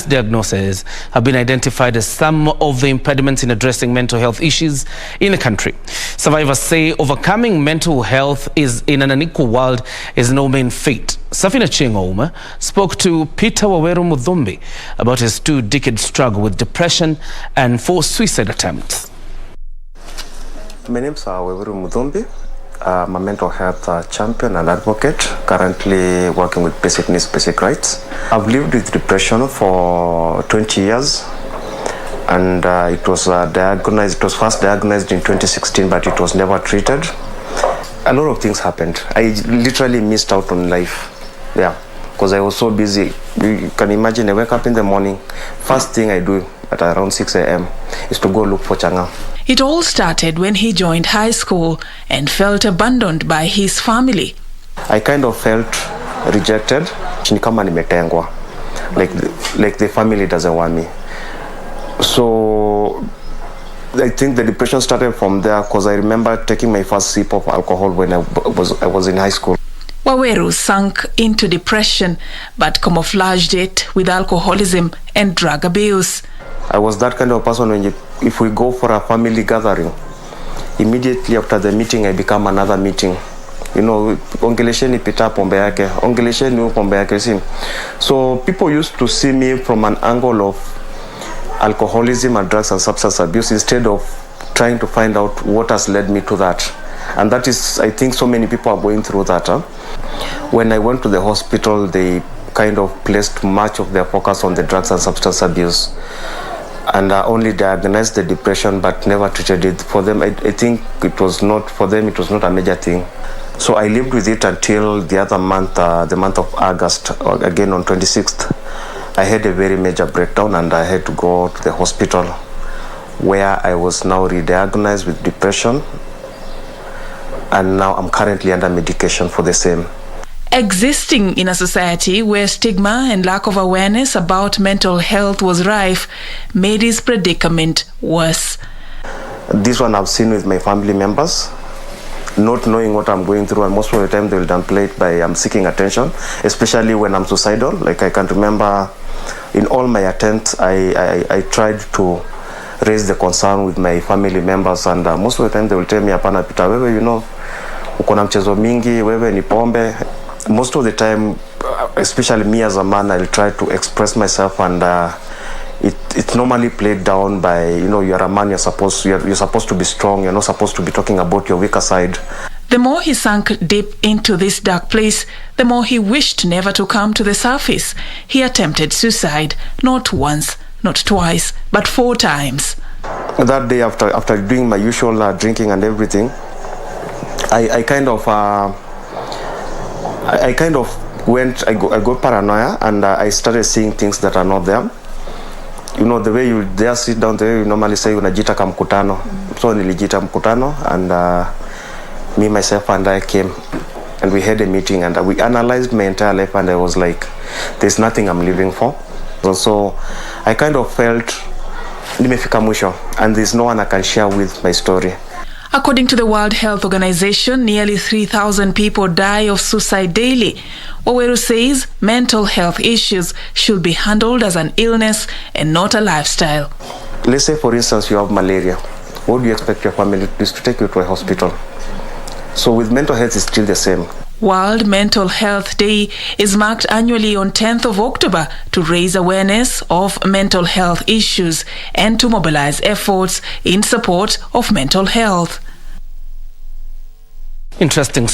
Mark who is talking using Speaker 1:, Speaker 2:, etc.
Speaker 1: misdiagnosis have been identified as some of the impediments in addressing mental health issues in the country. Survivors say overcoming mental health in an unequal world is no mean feat. Serfine Achieng Ouma spoke to Peter Waweru Muthumbi about his 2-decade struggle with depression and 4 suicide attempts.
Speaker 2: My name is Waweru Muthumbi. I'm a mental health champion and advocate, currently working with basic needs, basic rights. I've lived with depression for 20 years, and it was diagnosed. It was first diagnosed in 2016, but it was never treated. A lot of things happened. I literally missed out on life, because I was so busy. You can imagine, I wake up in the morning, first thing I do at around 6 a.m. is to go look for changa.
Speaker 3: It all started when he joined high school and felt abandoned by his family.
Speaker 2: I kind of felt rejected. Ni kama nimetengwa. Like the family doesn't want me. So I think the depression started from there, because I remember taking my first sip of alcohol when I was in high school.
Speaker 3: Waweru sank into depression but camouflaged it with alcoholism and drug abuse.
Speaker 2: I was that kind of person if we go for a family gathering, immediately after the meeting I become another meeting. You know, ongelesheni pita pombe yake, ongelesheni pombe yake. So people used to see me from an angle of alcoholism and drugs and substance abuse, instead of trying to find out what has led me to that. And that is, I think so many people are going through that. When I went to the hospital, they kind of placed much of their focus on the drugs and substance abuse, and only diagnosed the depression but never treated it. For them, I think it was not a major thing. So I lived with it until the other month, the month of August, again on 26th. I had a very major breakdown and I had to go to the hospital, where I was now re-diagnosed with depression, and now I'm currently under medication for the same.
Speaker 3: Existing in a society where stigma and lack of awareness about mental health was rife made his predicament worse.
Speaker 2: This one I've seen with my family members, not knowing what I'm going through, and most of the time they'll downplay it by I'm seeking attention, especially when I'm suicidal. Like I can remember in all my attempts, I tried to raise the concern with my family members, and most of the time they will tell me, "Apana Peter, wewe, you know, uko na mchezo mingi, wewe ni pombe." Most of the time, especially me as a man, I'll try to express myself, and it's normally played down by, you know, you're a man, you're supposed to be strong, you're not supposed to be talking about your weaker side.
Speaker 3: The more he sank deep into this dark place, the more he wished never to come to the surface. He attempted suicide, not once, not twice, but 4 times.
Speaker 2: That day, after doing my usual drinking and everything, I got paranoia, and I started seeing things that are not there. You know, the way you there sit down there, you normally say unajita ka mkutano. So nilijita mkutano, and me, myself, and I came, and we had a meeting, and we analyzed my entire life, and I was like, there's nothing I'm living for. So I kind of felt nimefika mwisho, and there's no one I can share with my story.
Speaker 3: According to the World Health Organization, nearly 3,000 people die of suicide daily. Waweru says mental health issues should be handled as an illness and not a lifestyle.
Speaker 2: Let's say, for instance, you have malaria. What do you expect your family to take you to a hospital? So with mental health, it's still the same.
Speaker 3: World Mental Health Day is marked annually on 10th of October to raise awareness of mental health issues and to mobilize efforts in support of mental health.
Speaker 1: Interesting.